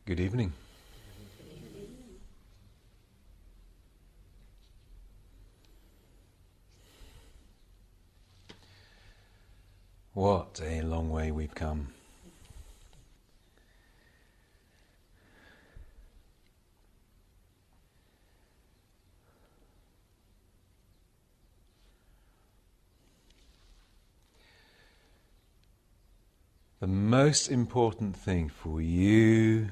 Good evening. What a long way we've come. The most important thing for you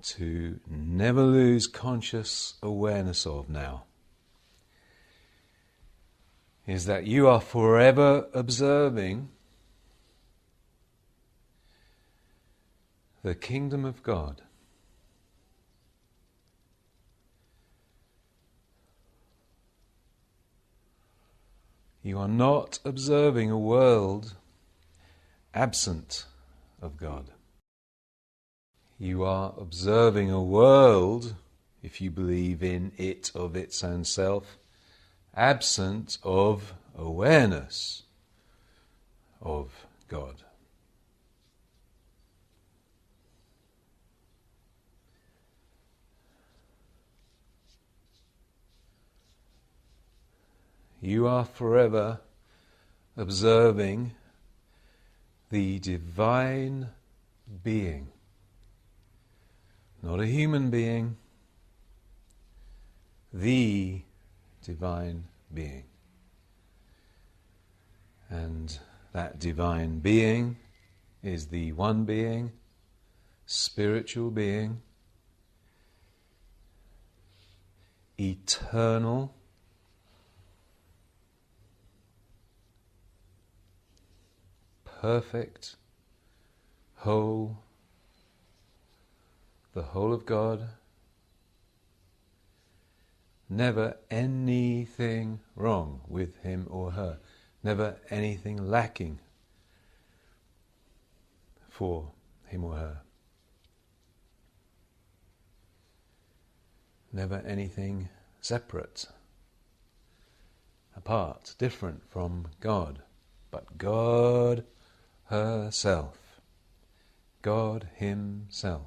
to never lose conscious awareness of now is that you are forever observing the kingdom of God. You are not observing a world absent of God. You are observing a world, if you believe in it of its own self, absent of awareness of God. You are forever observing the divine being, not a human being, the divine being. And that divine being is the one being, spiritual being, eternal, perfect, whole, the whole of God, never anything wrong with him or her, never anything lacking for him or her, never anything separate, apart, different from God, but God herself, God himself.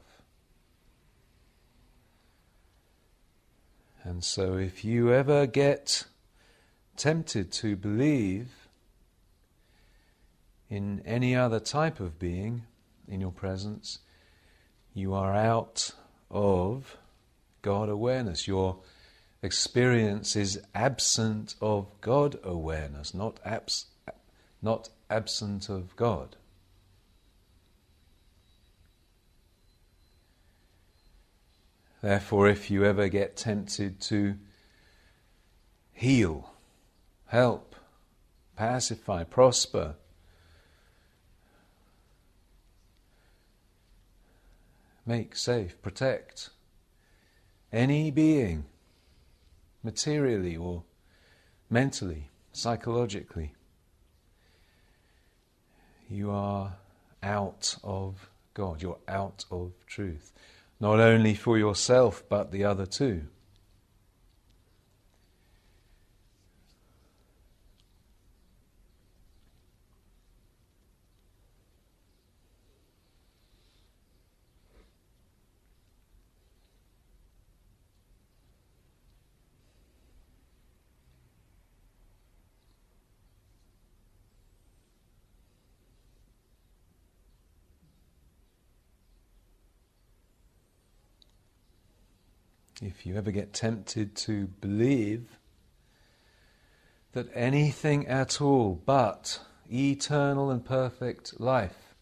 And so if you ever get tempted to believe in any other type of being in your presence, you are out of God awareness. Your experience is absent of God awareness, not absent of God. Therefore, if you ever get tempted to heal, help, pacify, prosper, make safe, protect any being, materially or mentally, psychologically, you are out of God, you're out of truth. Not only for yourself, but the other too. If you ever get tempted to believe that anything at all but eternal and perfect life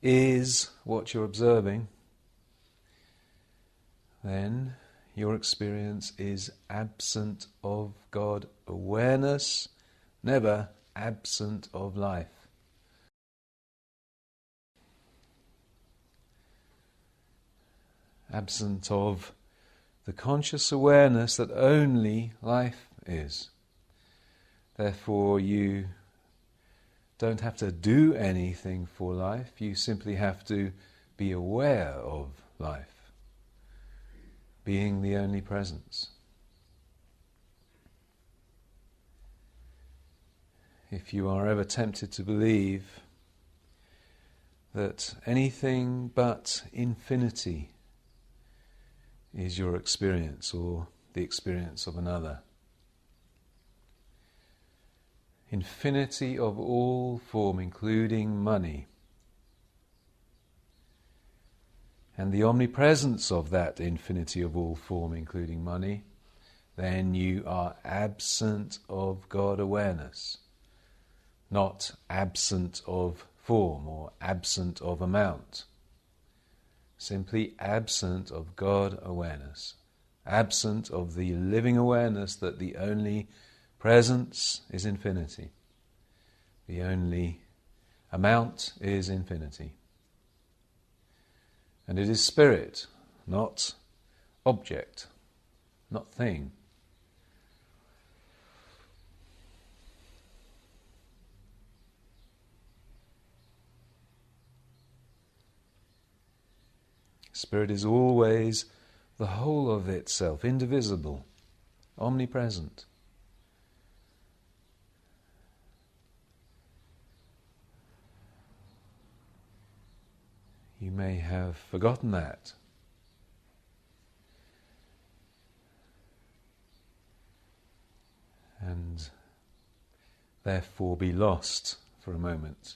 is what you're observing, then your experience is absent of God awareness, never absent of life. Absent of the conscious awareness that only life is. Therefore, you don't have to do anything for life, you simply have to be aware of life, being the only presence. If you are ever tempted to believe that anything but infinity is your experience or the experience of another. Infinity of all form, including money. And the omnipresence of that infinity of all form, including money, then you are absent of God awareness, not absent of form or absent of amount. Simply absent of God awareness, absent of the living awareness that the only presence is infinity, the only amount is infinity. And it is spirit, not object, not thing. Spirit is always the whole of itself, indivisible, omnipresent. You may have forgotten that. And therefore be lost for a moment.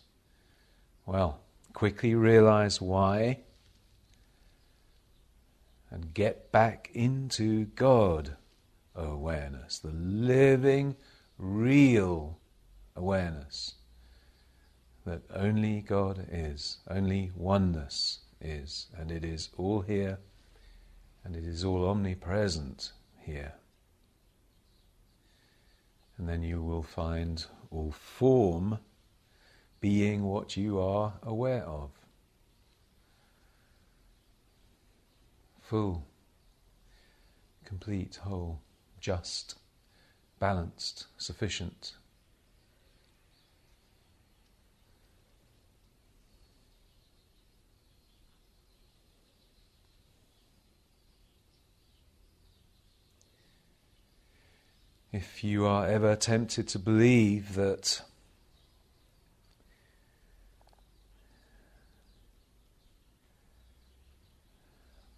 Well, quickly realize why and get back into God awareness, the living, real awareness that only God is, only oneness is, and it is all here, and it is all omnipresent here. And then you will find all form being what you are aware of. Full, complete, whole, just, balanced, sufficient. If you are ever tempted to believe that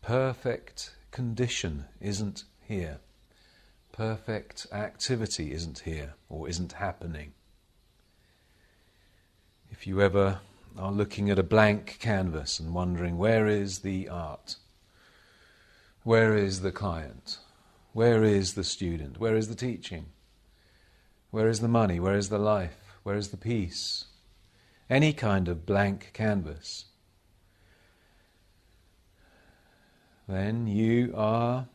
perfect condition isn't here, perfect activity isn't here or isn't happening, if you ever are looking at a blank canvas and wondering, where is the art? Where is the client? Where is the student? Where is the teaching? Where is the money? Where is the life? Where is the peace? Any kind of blank canvas. Then you are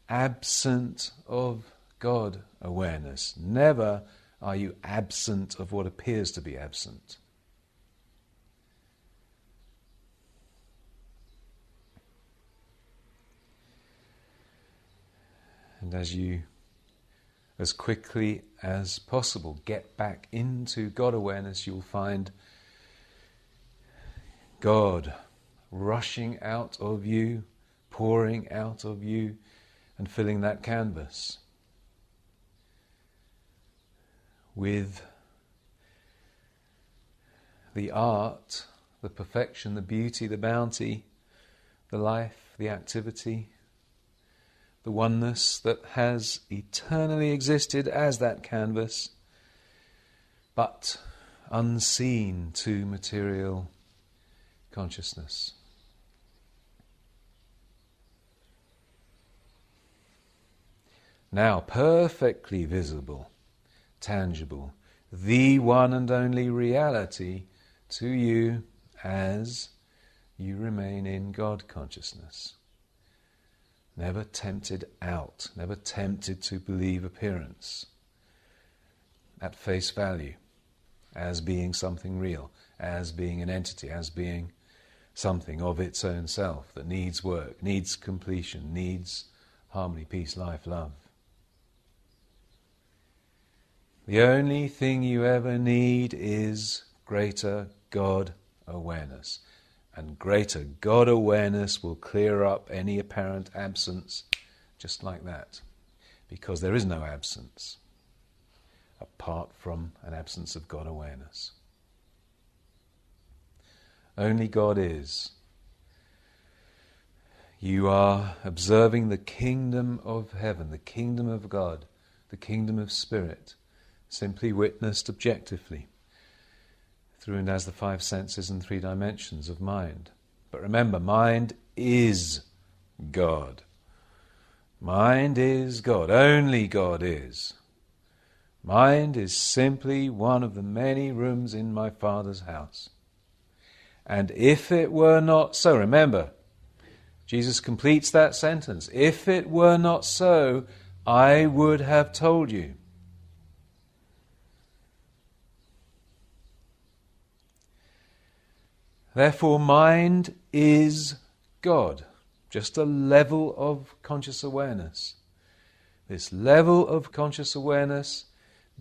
absent of God awareness. Never are you absent of what appears to be absent. And as quickly as possible, get back into God awareness, you'll find God rushing out of you, pouring out of you, and filling that canvas with the art, the perfection, the beauty, the bounty, the life, the activity, the oneness that has eternally existed as that canvas, but unseen to material consciousness. Now perfectly visible, tangible, the one and only reality to you as you remain in God consciousness. Never tempted out, never tempted to believe appearance at face value, as being something real, as being an entity, as being something of its own self that needs work, needs completion, needs harmony, peace, life, love. The only thing you ever need is greater God awareness. And greater God awareness will clear up any apparent absence just like that. Because there is no absence apart from an absence of God awareness. Only God is. You are observing the kingdom of heaven, the kingdom of God, the kingdom of spirit, simply witnessed objectively through and as the five senses and three dimensions of mind. But remember, mind is God. Mind is God. Only God is. Mind is simply one of the many rooms in my Father's house. And if it were not so, remember, Jesus completes that sentence. If it were not so, I would have told you. Therefore, mind is God. Just a level of conscious awareness. This level of conscious awareness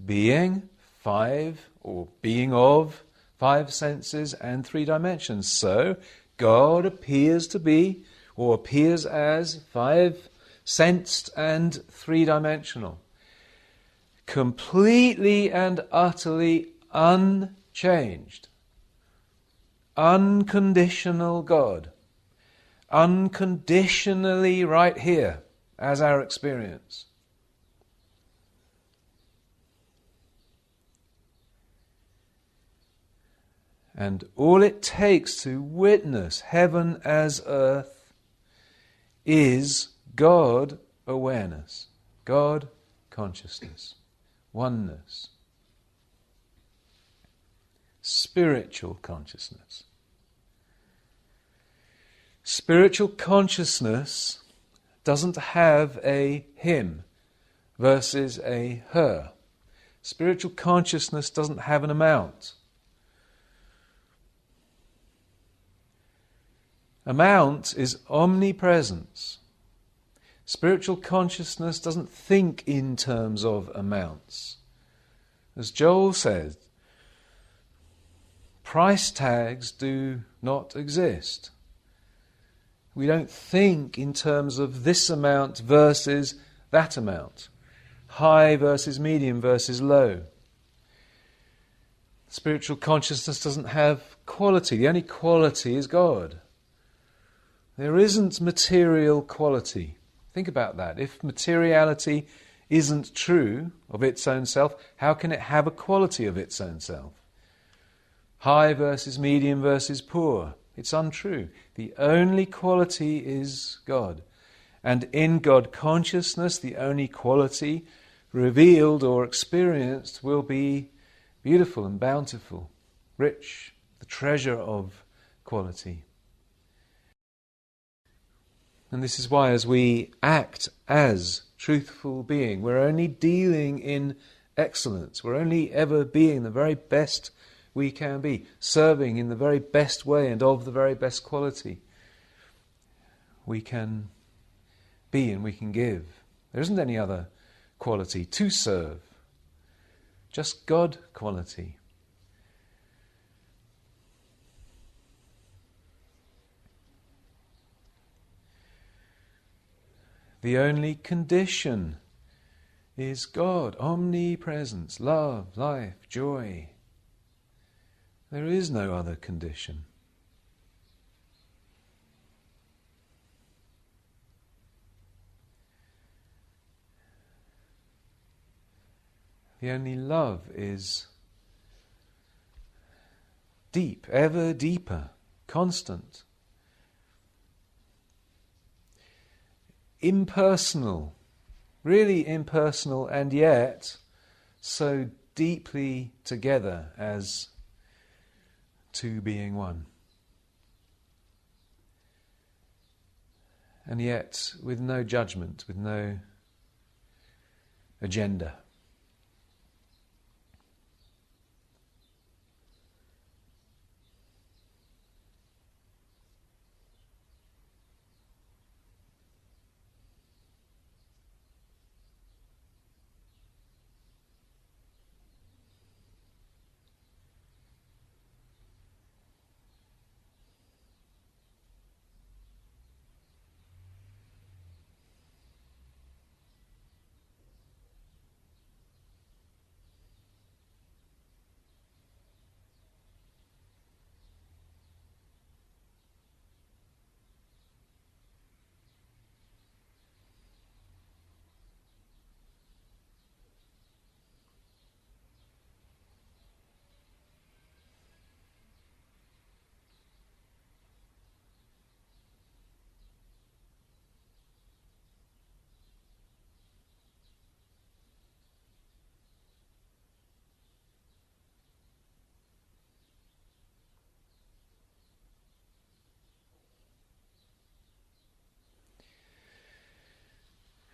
being five, or being of five senses and three dimensions. So, God appears to be, or appears as, five sensed and three-dimensional. Completely and utterly unchanged. Unconditional God. Unconditionally right here as our experience. And all it takes to witness heaven as earth is God awareness, God consciousness, oneness, spiritual consciousness. Spiritual consciousness doesn't have a him versus a her. Spiritual consciousness doesn't have an amount. Amount is omnipresence. Spiritual consciousness doesn't think in terms of amounts. As Joel said, price tags do not exist. We don't think in terms of this amount versus that amount. High versus medium versus low. Spiritual consciousness doesn't have quality. The only quality is God. There isn't material quality. Think about that. If materiality isn't true of its own self, how can it have a quality of its own self? High versus medium versus poor. It's untrue. The only quality is God. And in God consciousness, the only quality revealed or experienced will be beautiful and bountiful, rich, the treasure of quality. And this is why as we act as truthful being, we're only dealing in excellence. We're only ever being the very best we can be, serving in the very best way and of the very best quality we can be and we can give. There isn't any other quality to serve, just God quality. The only condition is God, omnipresence, love, life, joy. There is no other condition. The only love is deep, ever deeper, constant. Impersonal, really impersonal, and yet so deeply together as two being one. And yet with no judgment, with no agenda.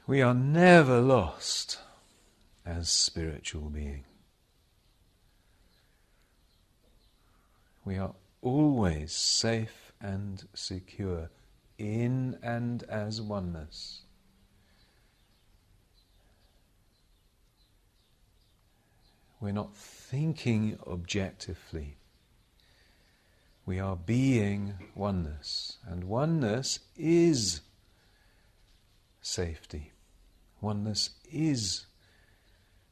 We are never lost as spiritual beings. We are always safe and secure in and as oneness. We're not thinking objectively. We are being oneness. And oneness is safety. Oneness is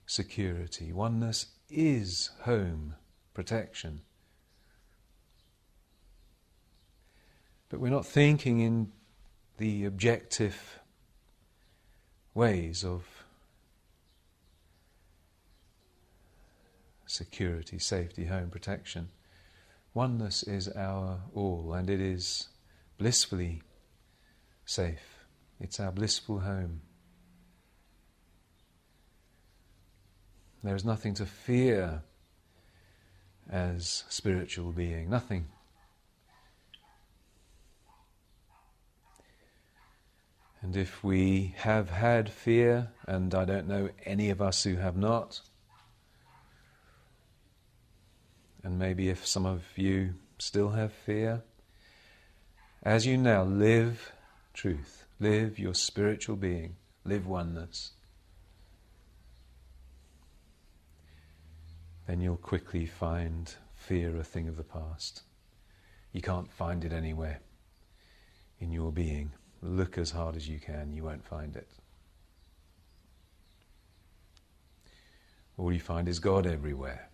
security. Oneness is home, protection. But we're not thinking in the objective ways of security, safety, home, protection. Oneness is our all, and it is blissfully safe. It's our blissful home. There is nothing to fear as spiritual being, nothing. And if we have had fear, and I don't know any of us who have not, and maybe if some of you still have fear, as you now live truth, live your spiritual being, live oneness, then you'll quickly find fear a thing of the past. You can't find it anywhere in your being. Look as hard as you can, you won't find it. All you find is God everywhere.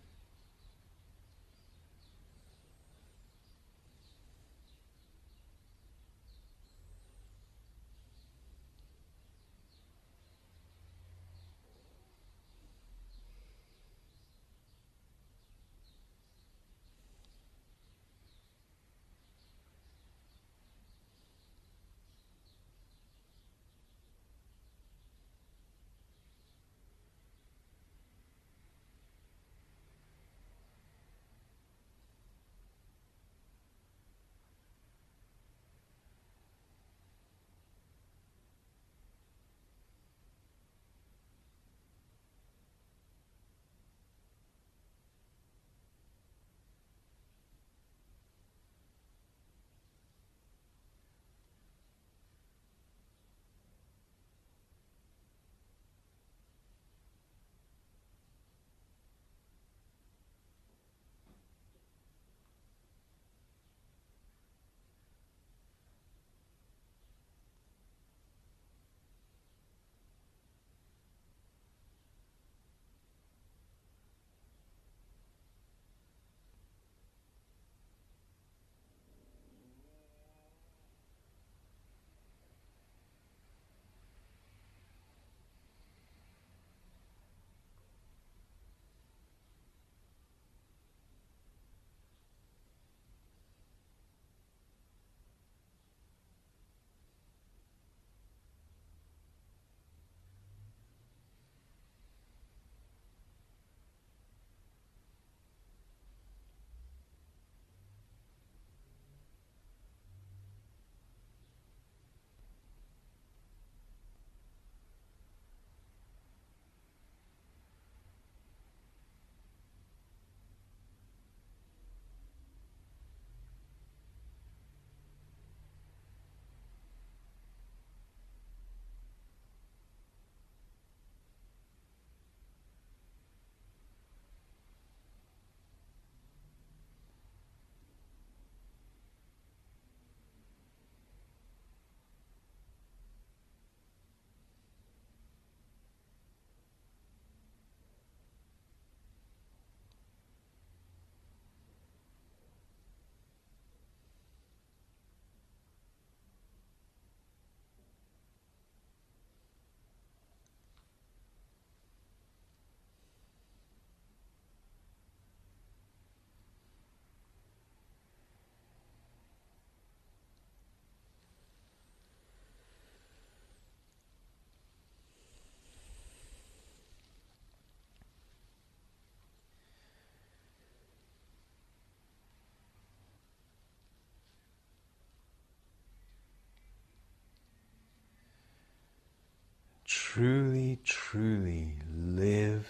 truly, truly live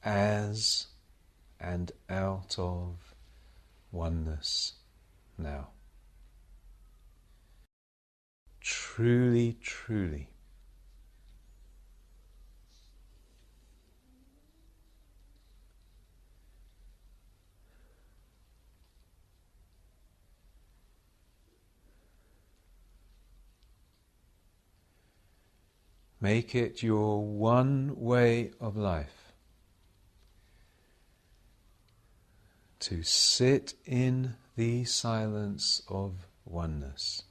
as and out of oneness now. Truly, truly. Make it your one way of life to sit in the silence of oneness,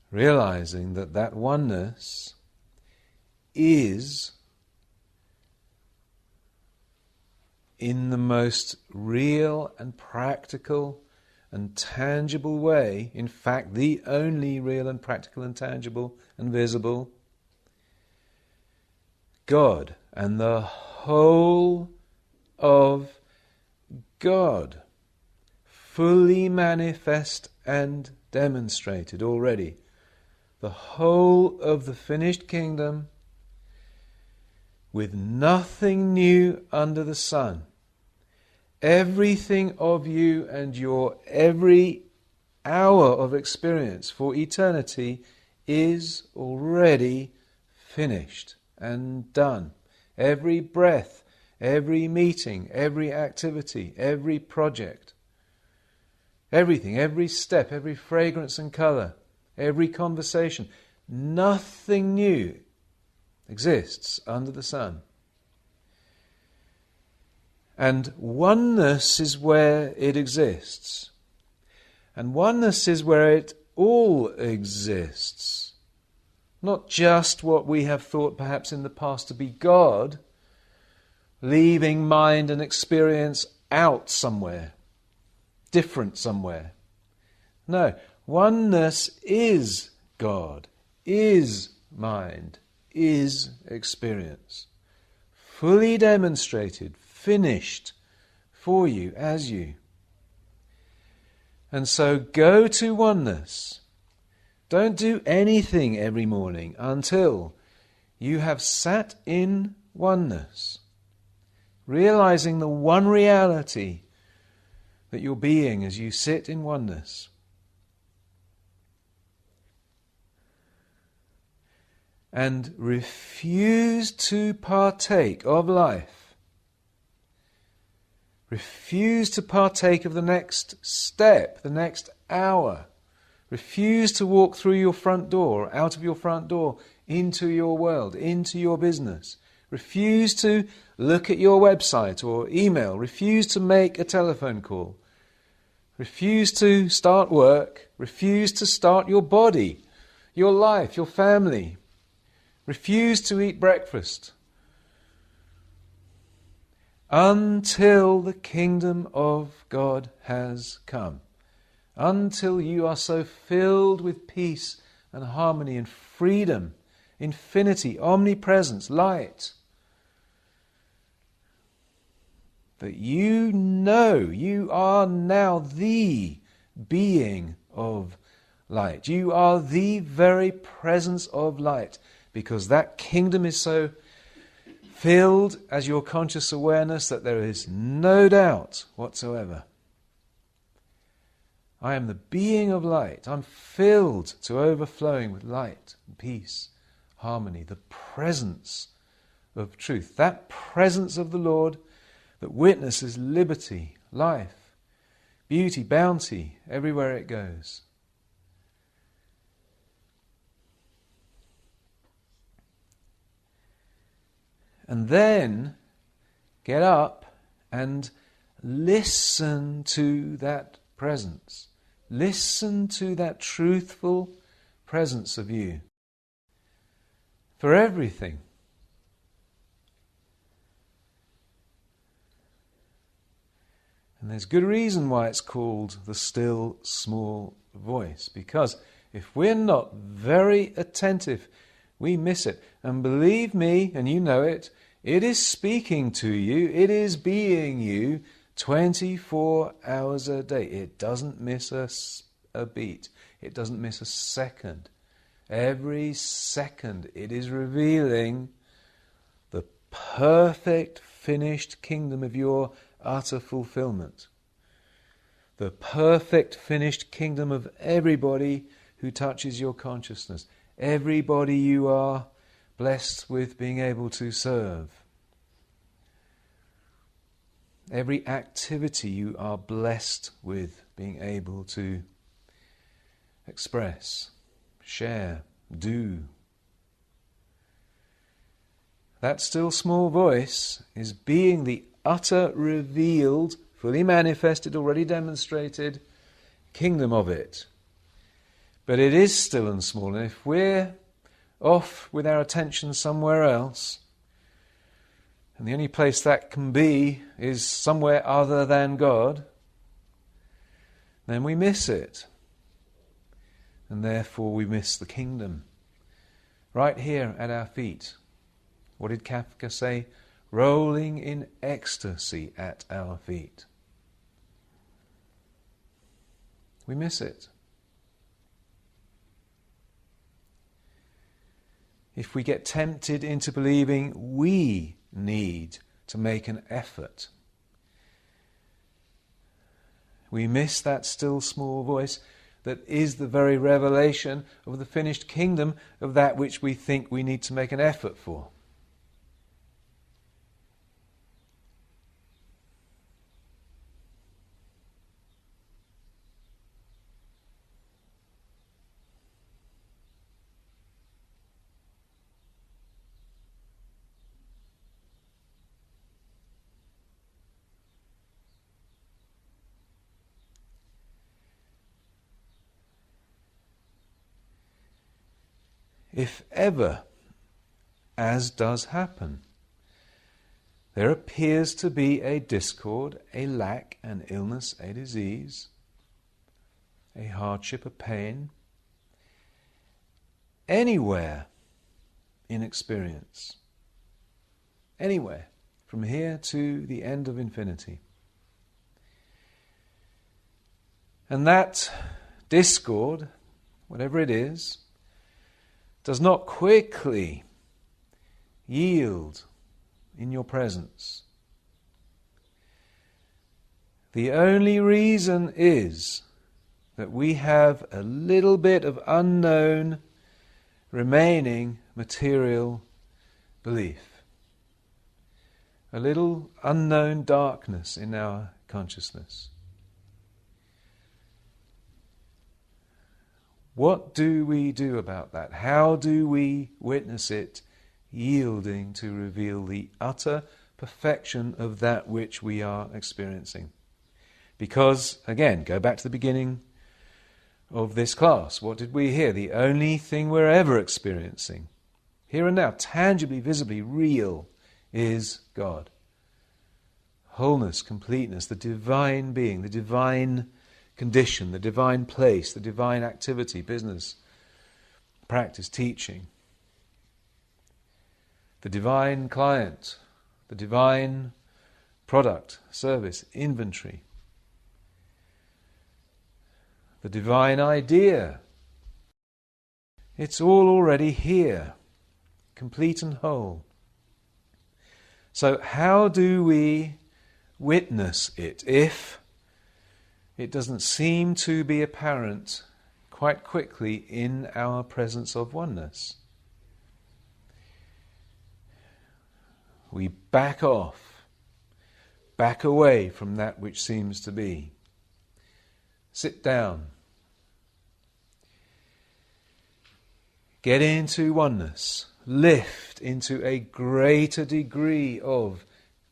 realizing that that oneness is, in the most real and practical and tangible way, in fact the only real and practical and tangible and visible, God and the whole of God, fully manifest and demonstrated already. The whole of the finished kingdom, with nothing new under the sun. Everything of you and your every hour of experience for eternity is already finished and done. Every breath, every meeting, every activity, every project, everything, every step, every fragrance and colour, every conversation, nothing new exists under the sun. And oneness is where it exists. And oneness is where it all exists. Not just what we have thought perhaps in the past to be God, leaving mind and experience out somewhere, different somewhere. No, oneness is God, is mind, is experience. Fully demonstrated, finished for you, as you. And so go to oneness. Don't do anything every morning until you have sat in oneness, realizing the one reality that you're being as you sit in oneness. And refuse to partake of life. Refuse to partake of the next step, the next hour. Refuse to walk through your front door, out of your front door, into your world, into your business. Refuse to look at your website or email. Refuse to make a telephone call. Refuse to start work. Refuse to start your body, your life, your family. Refuse to eat breakfast until the kingdom of God has come. Until you are so filled with peace and harmony and freedom, infinity, omnipresence, light, that you know you are now the being of light. You are the very presence of light, because that kingdom is so filled as your conscious awareness that there is no doubt whatsoever. I am the being of light. I'm filled to overflowing with light, peace, harmony, the presence of truth. That presence of the Lord that witnesses liberty, life, beauty, bounty, everywhere it goes. And then get up and listen to that presence. Listen to that truthful presence of you for everything. And there's good reason why it's called the still small voice, because if we're not very attentive, we miss it. And believe me, and you know it, it is speaking to you, it is being you 24 hours a day. It doesn't miss a beat. It doesn't miss a second. Every second it is revealing the perfect finished kingdom of your utter fulfillment. The perfect finished kingdom of everybody who touches your consciousness. Everybody you are blessed with being able to serve. Every activity you are blessed with being able to express, share, do. That still small voice is being the utter revealed, fully manifested, already demonstrated kingdom of it. But it is still and small, and if we're off with our attention somewhere else, and the only place that can be is somewhere other than God, then we miss it. And therefore we miss the kingdom. Right here at our feet. What did Kafka say? Rolling in ecstasy at our feet. We miss it. If we get tempted into believing we need to make an effort, we miss that still small voice that is the very revelation of the finished kingdom of that which we think we need to make an effort for. If ever, as does happen, there appears to be a discord, a lack, an illness, a disease, a hardship, a pain, anywhere in experience, anywhere, from here to the end of infinity. And that discord, whatever it is, does not quickly yield in your presence. The only reason is that we have a little bit of unknown remaining material belief. A little unknown darkness in our consciousness. What do we do about that? How do we witness it yielding to reveal the utter perfection of that which we are experiencing? Because, again, go back to the beginning of this class. What did we hear? The only thing we're ever experiencing, here and now, tangibly, visibly, real, is God. Wholeness, completeness, the divine being, the divine condition, the divine place, the divine activity, business, practice, teaching, the divine client, the divine product, service, inventory, the divine idea. It's all already here, complete and whole. So how do we witness it if it doesn't seem to be apparent quite quickly in our presence of oneness? We back off, back away from that which seems to be. Sit down. Get into oneness. Lift into a greater degree of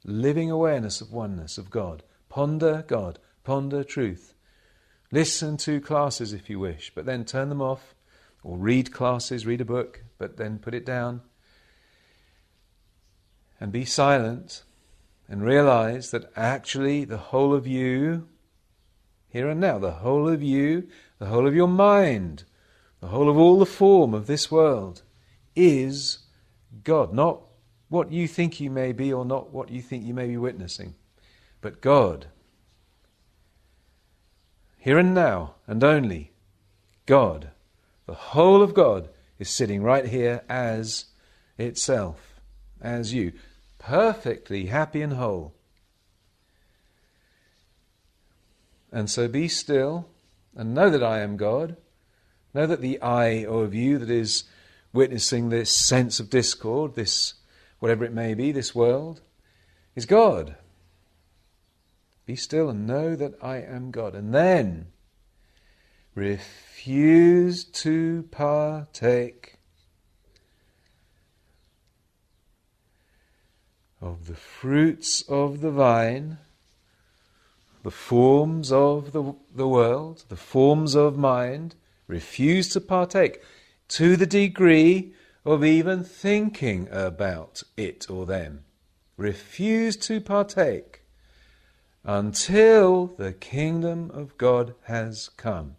living awareness of oneness, of God. Ponder God. Ponder truth. Listen to classes if you wish, but then turn them off, or read classes, read a book, but then put it down. And be silent and realize that actually the whole of you, here and now, the whole of you, the whole of your mind, the whole of all the form of this world is God. Not what you think you may be or not what you think you may be witnessing, but God. Here and now, and only God, the whole of God, is sitting right here as itself, as you, perfectly happy and whole. And so be still and know that I am God. Know that the I of you that is witnessing this sense of discord, this, whatever it may be, this world, is God. Be still and know that I am God. And then refuse to partake of the fruits of the vine, the forms of the world, the forms of mind. Refuse to partake to the degree of even thinking about it or them. Refuse to partake until the kingdom of God has come.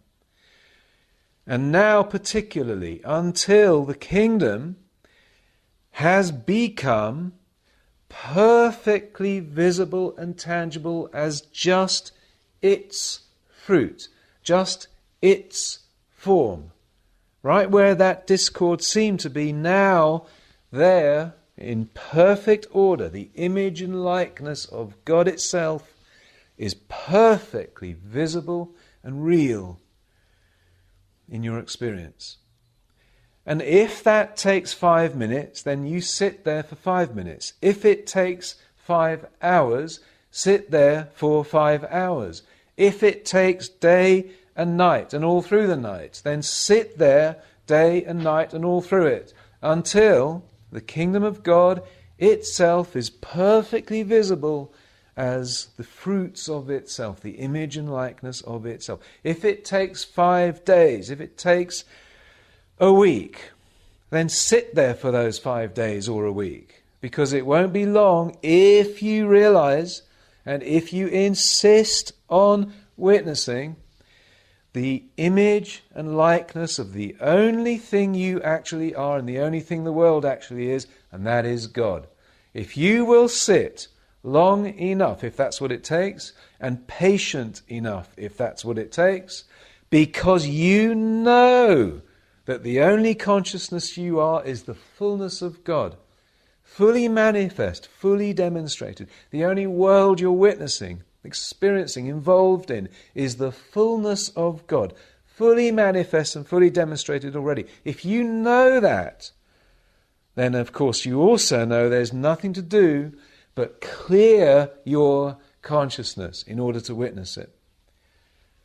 And now particularly until the kingdom has become perfectly visible and tangible as just its fruit, just its form. Right where that discord seemed to be, now there in perfect order, the image and likeness of God itself is perfectly visible and real in your experience. And if that takes 5 minutes, then you sit there for 5 minutes. If it takes 5 hours, sit there for 5 hours. If it takes day and night and all through the night, then sit there day and night and all through it until the kingdom of God itself is perfectly visible as the fruits of itself, the image and likeness of itself. If it takes 5 days, if it takes a week, then sit there for those 5 days or a week, because it won't be long if you realize and if you insist on witnessing the image and likeness of the only thing you actually are and the only thing the world actually is, and that is God. If you will sit long enough, if that's what it takes, and patient enough, if that's what it takes, because you know that the only consciousness you are is the fullness of God, fully manifest, fully demonstrated. The only world you're witnessing, experiencing, involved in, is the fullness of God, fully manifest and fully demonstrated already. If you know that, then of course you also know there's nothing to do but clear your consciousness in order to witness it.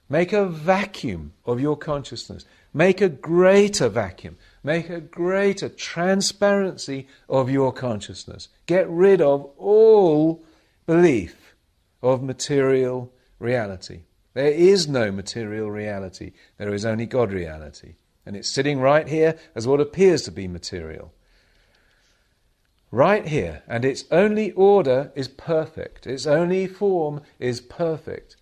Make a vacuum of your consciousness. Make a greater vacuum. Make a greater transparency of your consciousness. Get rid of all belief of material reality. There is no material reality. There is only God reality. And it's sitting right here as what appears to be material. Right here. And its only order is perfect. Its only form is perfect.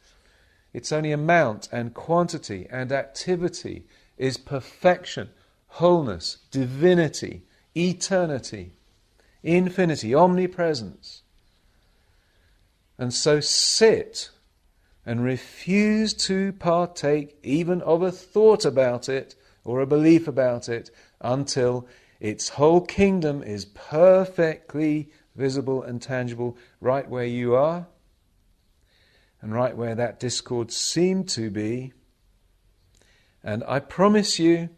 Its only amount and quantity and activity is perfection, wholeness, divinity, eternity, infinity, omnipresence. And so sit and refuse to partake even of a thought about it or a belief about it until its whole kingdom is perfectly visible and tangible right where you are and right where that discord seemed to be. And I promise you,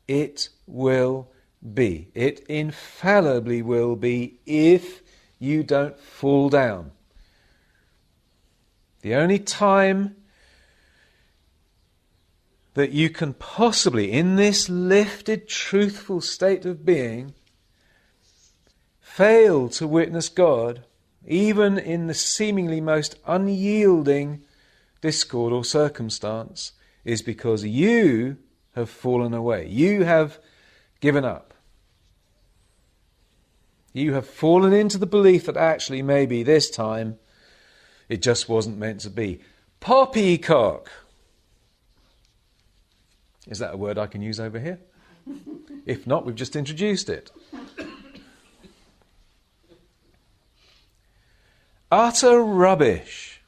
it will be. It infallibly will be if you don't fall down. The only time that you can possibly, in this lifted, truthful state of being, fail to witness God, even in the seemingly most unyielding discord or circumstance, is because you have fallen away. You have given up. You have fallen into the belief that actually maybe this time it just wasn't meant to be. Poppycock. Is that a word I can use over here? If not, we've just introduced it. Utter rubbish.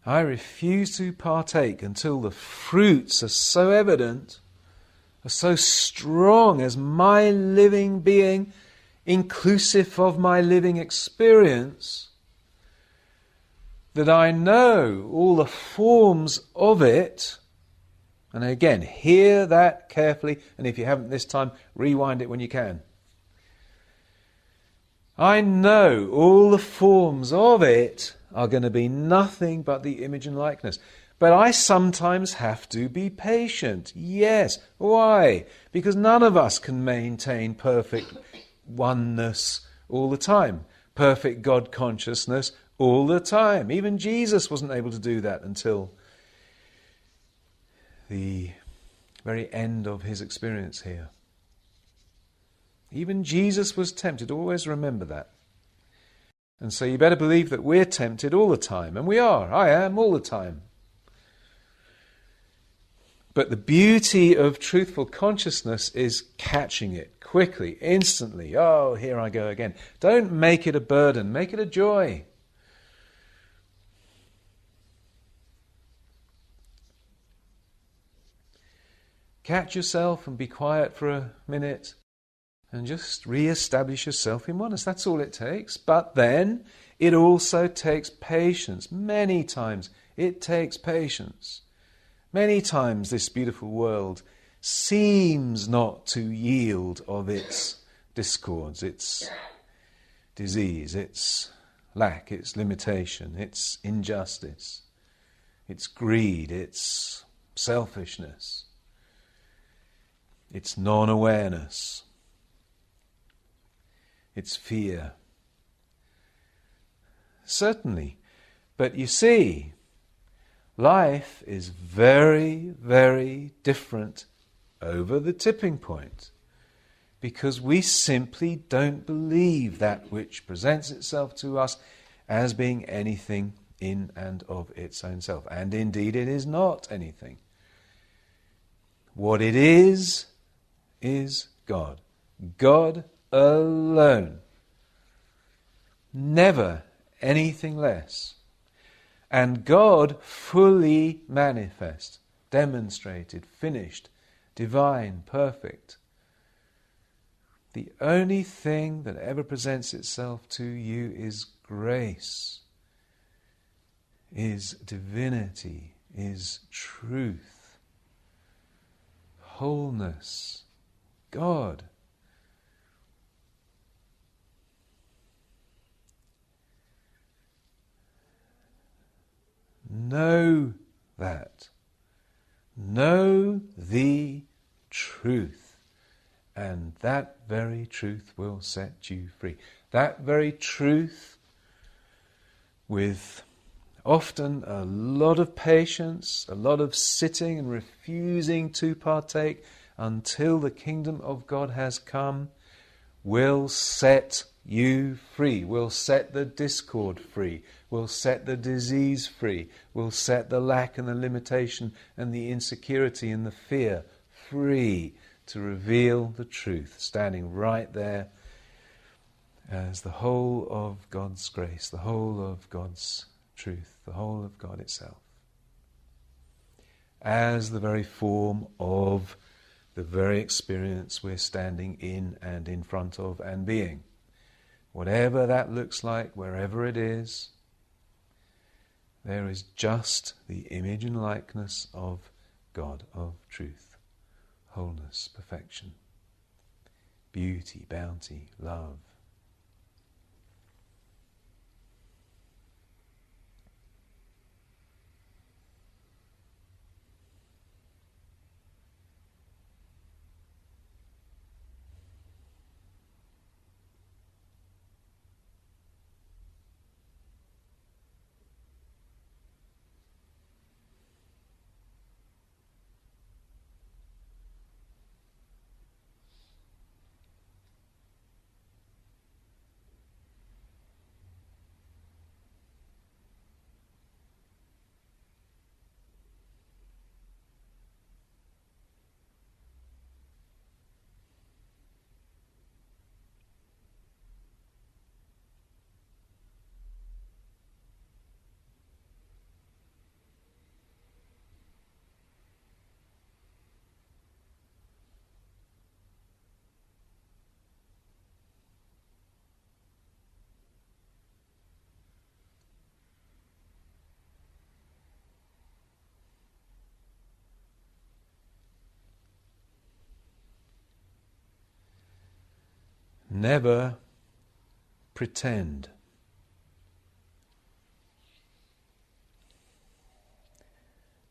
I refuse to partake until the fruits are so evident, are so strong as my living being, inclusive of my living experience, that I know all the forms of it. And again, hear that carefully, and if you haven't this time, rewind it when you can. I know all the forms of it are going to be nothing but the image and likeness. But I sometimes have to be patient. Yes. Why? Because none of us can maintain perfect oneness all the time. Perfect God consciousness all the time. Even Jesus wasn't able to do that until the very end of his experience here. Even Jesus was tempted. Always remember that. And so you better believe that we're tempted all the time. And we are. I am all the time. But the beauty of truthful consciousness is catching it quickly, instantly. Oh, here I go again. Don't make it a burden. Make it a joy. Catch yourself and be quiet for a minute and just re-establish yourself in oneness. That's all it takes. But then it also takes patience. Many times it takes patience. Many times this beautiful world seems not to yield of its discords, its disease, its lack, its limitation, its injustice, its greed, its selfishness, its non-awareness, its fear. Certainly. But you see, life is very, very different over the tipping point, because we simply don't believe that which presents itself to us as being anything in and of its own self. And indeed it is not anything. What it is God. God alone. Never anything less. And God fully manifest, demonstrated, finished, divine, perfect. The only thing that ever presents itself to you is grace, is divinity, is truth, wholeness, God. Know that. Know the truth. And that very truth will set you free. That very truth, with often a lot of patience, a lot of sitting and refusing to partake until the kingdom of God has come, will set you free, will set the discord free, will set the disease free, will set the lack and the limitation and the insecurity and the fear free, to reveal the truth, standing right there as the whole of God's grace, the whole of God's truth, the whole of God itself, as the very form of the very experience we're standing in and in front of and being. Whatever that looks like, wherever it is, there is just the image and likeness of God, of truth, wholeness, perfection, beauty, bounty, love. never pretend.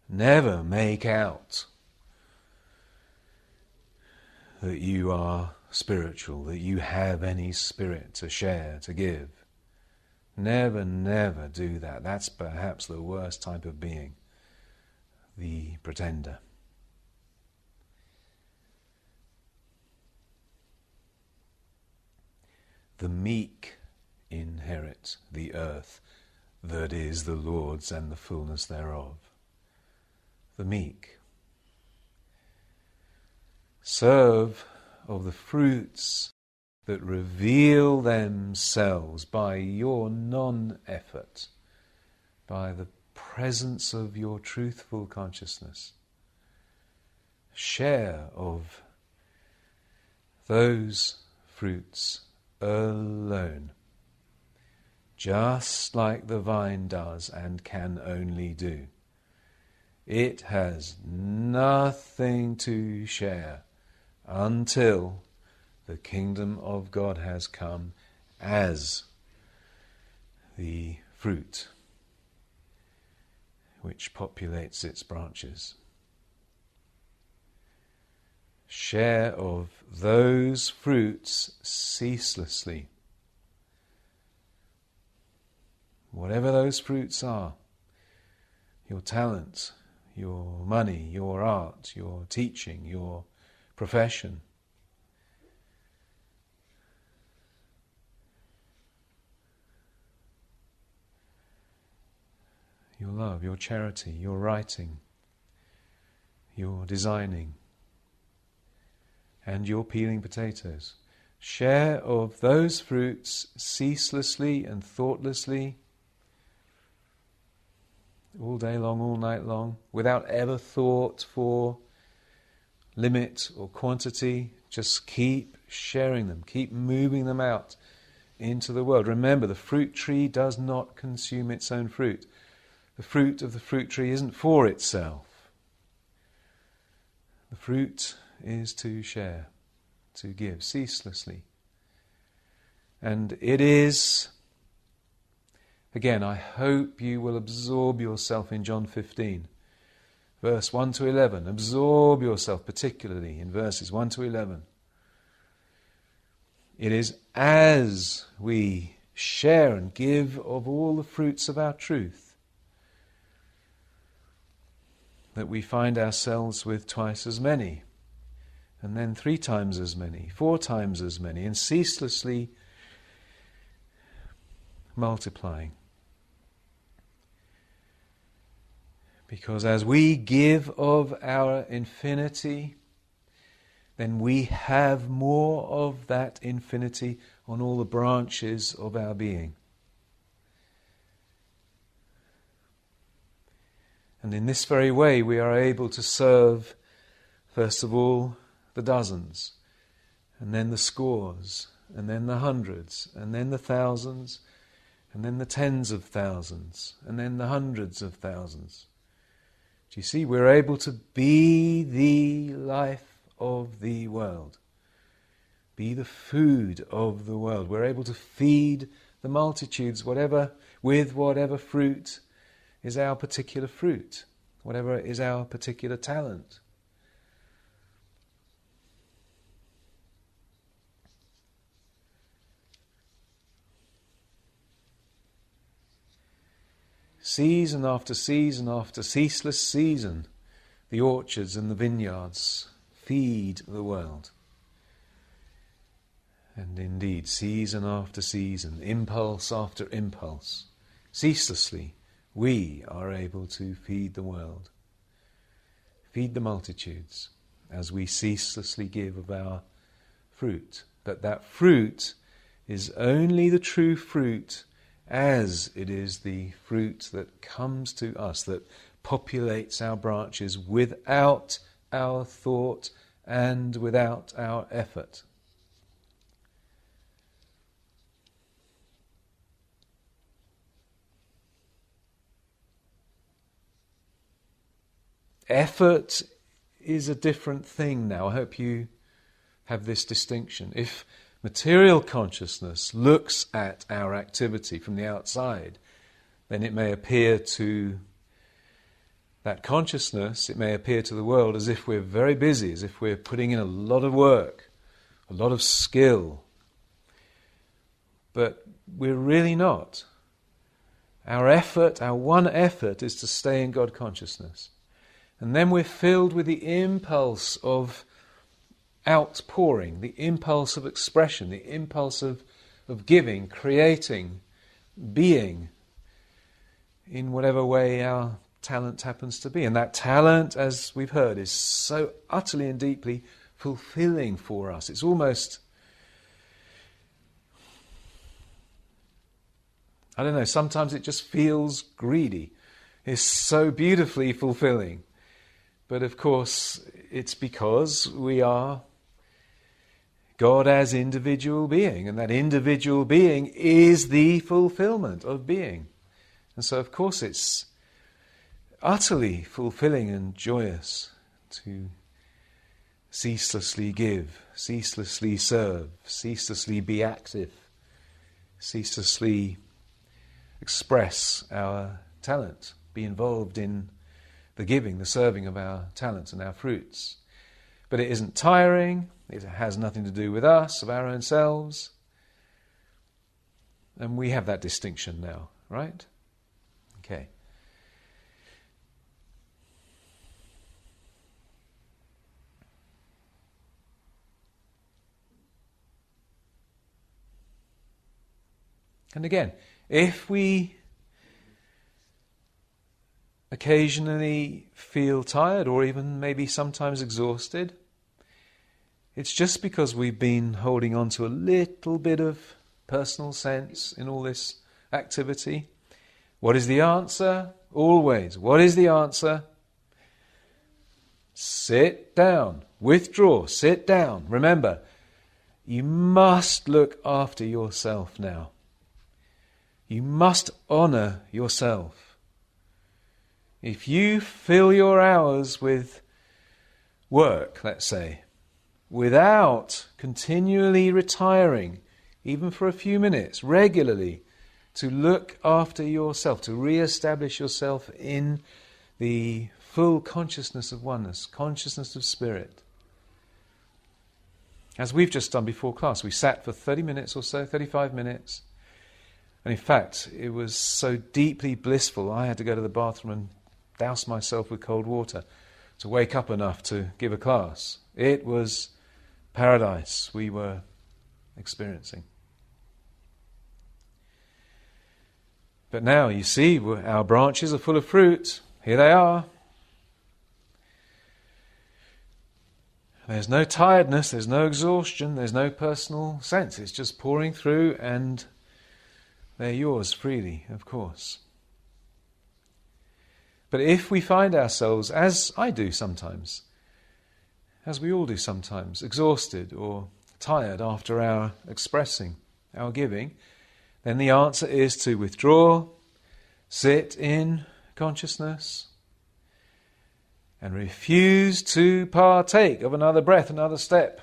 Never make out that you are spiritual, that you have any spirit to share, to give. Never, never do that. That's perhaps the worst type of being, the pretender. The meek inherit the earth that is the Lord's and the fullness thereof. The meek. Serve of the fruits that reveal themselves by your non-effort, by the presence of your truthful consciousness. Share of those fruits alone, just like the vine does and can only do. It has nothing to share until the kingdom of God has come as the fruit which populates its branches. Share of those fruits ceaselessly. Whatever those fruits are, your talent, your money, your art, your teaching, your profession, your love, your charity, your writing, your designing, and your peeling potatoes. Share of those fruits ceaselessly and thoughtlessly, all day long, all night long, without ever thought for limit or quantity. Just keep sharing them, keep moving them out into the world. Remember, the fruit tree does not consume its own fruit. The fruit of the fruit tree isn't for itself. The fruit is to share, to give ceaselessly. And it is, again, I hope you will absorb yourself in John 15, verse 1 to 11. Absorb yourself particularly in verses 1 to 11. It is as we share and give of all the fruits of our truth that we find ourselves with twice as many, and then 3 times as many, 4 times as many, and ceaselessly multiplying. Because as we give of our infinity, then we have more of that infinity on all the branches of our being. And in this very way we are able to serve, first of all, the dozens, and then the scores, and then the hundreds, and then the thousands, and then the tens of thousands, and then the hundreds of thousands. Do you see? We're able to be the life of the world, be the food of the world. We're able to feed the multitudes, with whatever fruit is our particular fruit, whatever is our particular talent. Season after season after ceaseless season, the orchards and the vineyards feed the world. And indeed, season after season, impulse after impulse, ceaselessly, we are able to feed the world, feed the multitudes, as we ceaselessly give of our fruit. But that fruit is only the true fruit as it is the fruit that comes to us, that populates our branches without our thought and without our effort. Effort is a different thing now. I hope you have this distinction. If material consciousness looks at our activity from the outside, then it may appear to that consciousness, it may appear to the world as if we're very busy, as if we're putting in a lot of work, a lot of skill. But we're really not. Our effort, our one effort, is to stay in God consciousness. And then we're filled with the impulse of outpouring, the impulse of expression, the impulse of giving, creating, being, in whatever way our talent happens to be. And that talent, as we've heard, is so utterly and deeply fulfilling for us. It's almost, I don't know, sometimes it just feels greedy. It's so beautifully fulfilling. But of course, it's because we are God as individual being, and that individual being is the fulfillment of being. And so of course it's utterly fulfilling and joyous to ceaselessly give, ceaselessly serve, ceaselessly be active, ceaselessly express our talent, be involved in the giving, the serving of our talents and our fruits. But it isn't tiring, it has nothing to do with us, of our own selves. And we have that distinction now, right? Okay. And again, if we occasionally feel tired or even maybe sometimes exhausted, it's just because we've been holding on to a little bit of personal sense in all this activity. What is the answer? Always. What is the answer? Sit down. Withdraw. Sit down. Remember, you must look after yourself now. You must honour yourself. If you fill your hours with work, let's say, without continually retiring, even for a few minutes, regularly, to look after yourself, to re-establish yourself in the full consciousness of oneness, consciousness of spirit. As we've just done before class, we sat for 30 minutes or so, 35 minutes. And in fact, it was so deeply blissful, I had to go to the bathroom and douse myself with cold water to wake up enough to give a class. It was paradise we were experiencing. But now, you see, our branches are full of fruit. Here they are. There's no tiredness, there's no exhaustion, there's no personal sense. It's just pouring through, and they're yours freely, of course. But if we find ourselves, as I do sometimes, as we all do sometimes, exhausted or tired after our expressing, our giving, then the answer is to withdraw, sit in consciousness, and refuse to partake of another breath, another step,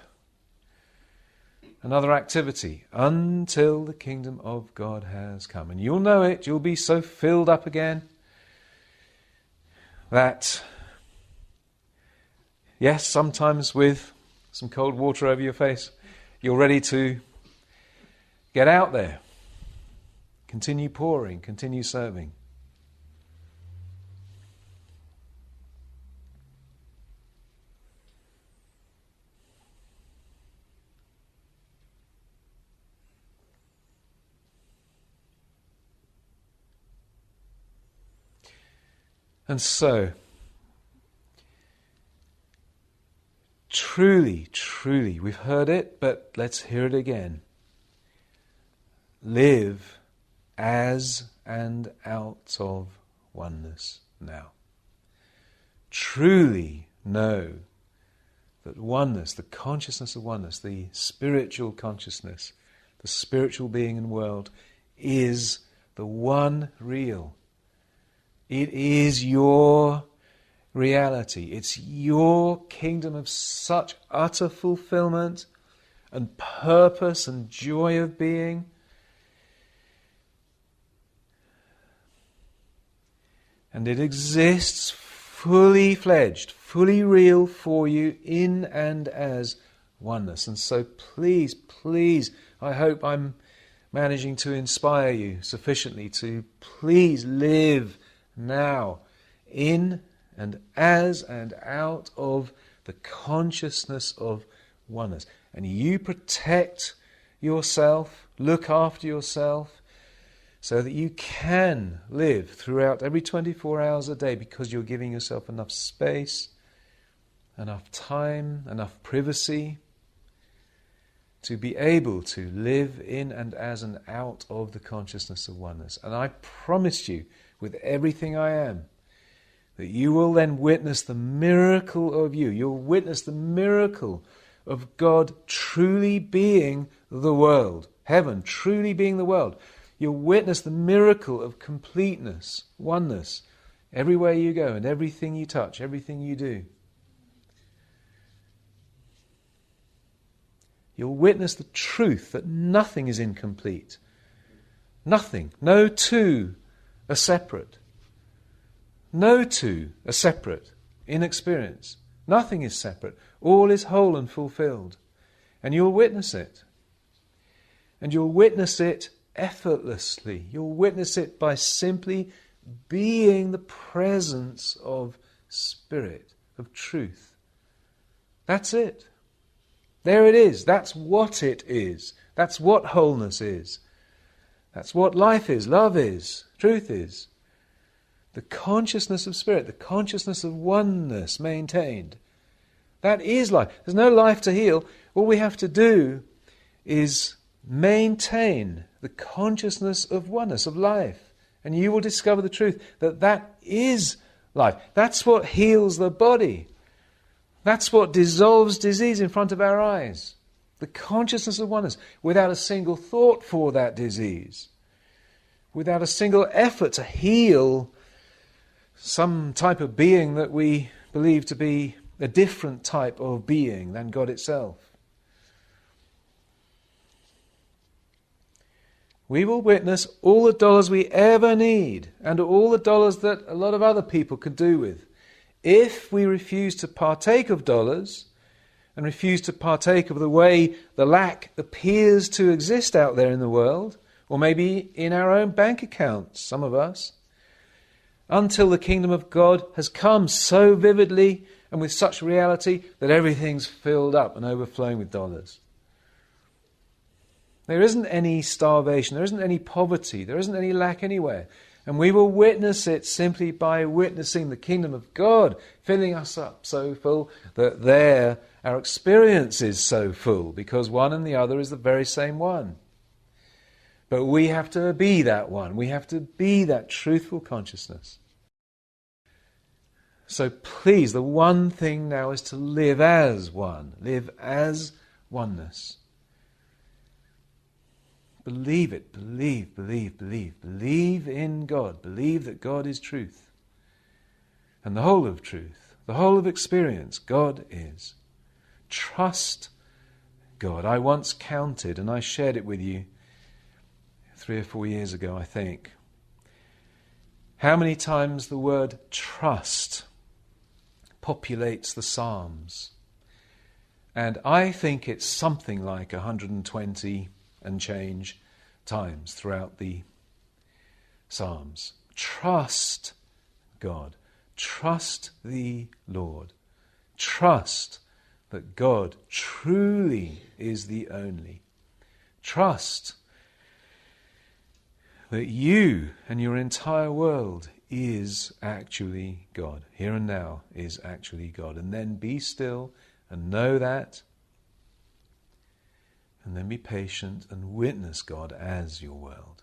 another activity, until the kingdom of God has come. And you'll know it, you'll be so filled up again that, yes, sometimes with some cold water over your face, you're ready to get out there. Continue pouring, continue serving. And so, truly, truly, we've heard it, but let's hear it again. Live as and out of oneness now. Truly know that oneness, the consciousness of oneness, the spiritual consciousness, the spiritual being and world, is the one real. It is your reality. It's your kingdom of such utter fulfillment, and purpose and joy of being. And it exists fully fledged, fully real for you in and as oneness. And so please, please, I hope I'm managing to inspire you sufficiently to please live now in and as and out of the consciousness of oneness. And you protect yourself, look after yourself, so that you can live throughout every 24 hours a day, because you're giving yourself enough space, enough time, enough privacy to be able to live in and as and out of the consciousness of oneness. And I promise you, with everything I am, that you will then witness the miracle of you. You'll witness the miracle of God truly being the world, heaven truly being the world. You'll witness the miracle of completeness, oneness, everywhere you go and everything you touch, everything you do. You'll witness the truth that nothing is incomplete. Nothing. No two are separate. No two are separate in experience. Nothing is separate. All is whole and fulfilled. And you'll witness it. And you'll witness it effortlessly. You'll witness it by simply being the presence of Spirit, of truth. That's it. There it is. That's what it is. That's what wholeness is. That's what life is, love is, truth is. The consciousness of Spirit, the consciousness of oneness maintained. That is life. There's no life to heal. All we have to do is maintain the consciousness of oneness, of life. And you will discover the truth that that is life. That's what heals the body. That's what dissolves disease in front of our eyes. The consciousness of oneness, without a single thought for that disease, without a single effort to heal some type of being that we believe to be a different type of being than God itself. We will witness all the dollars we ever need, and all the dollars that a lot of other people could do with. If we refuse to partake of dollars, and refuse to partake of the way the lack appears to exist out there in the world, or maybe in our own bank accounts, some of us, until the kingdom of God has come so vividly and with such reality that everything's filled up and overflowing with dollars. There isn't any starvation, there isn't any poverty, there isn't any lack anywhere. And we will witness it simply by witnessing the kingdom of God filling us up so full that there our experience is so full, because one and the other is the very same one. But we have to be that one. We have to be that truthful consciousness. So please, the one thing now is to live as one. Live as oneness. Believe it. Believe. Believe in God. Believe that God is truth. And the whole of truth, the whole of experience, God is. Trust God. I once counted, and I shared it with you 3 or 4 years ago, I think, how many times the word trust populates the Psalms. And I think it's something like 120 and change times throughout the Psalms. Trust God. Trust the Lord. Trust that God truly is the only. Trust that you and your entire world is actually God. Here and now is actually God. And then be still and know that. And then be patient and witness God as your world.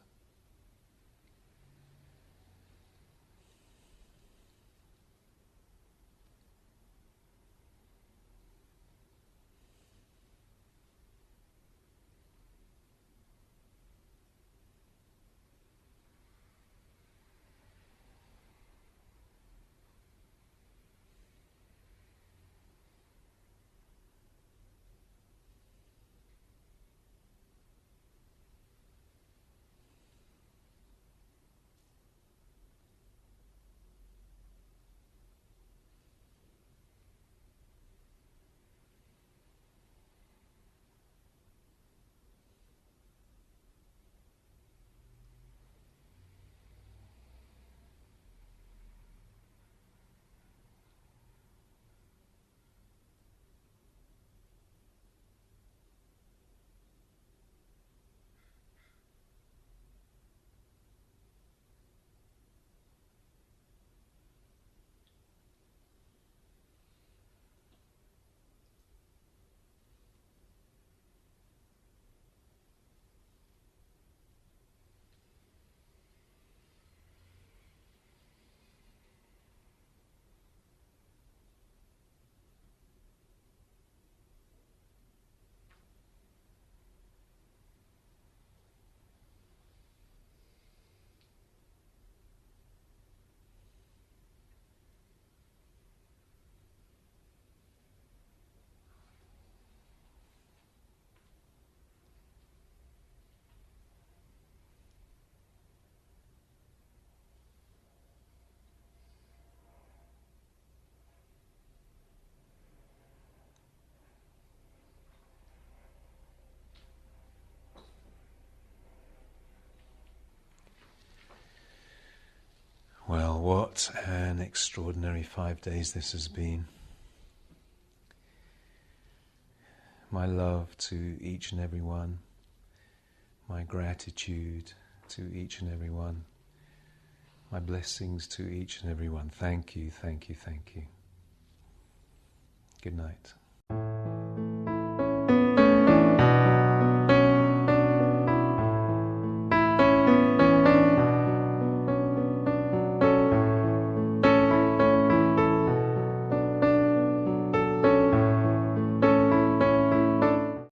What an extraordinary 5 days this has been. My love to each and every one. My gratitude to each and every one. My blessings to each and every one. Thank you, thank you, thank you. Good night.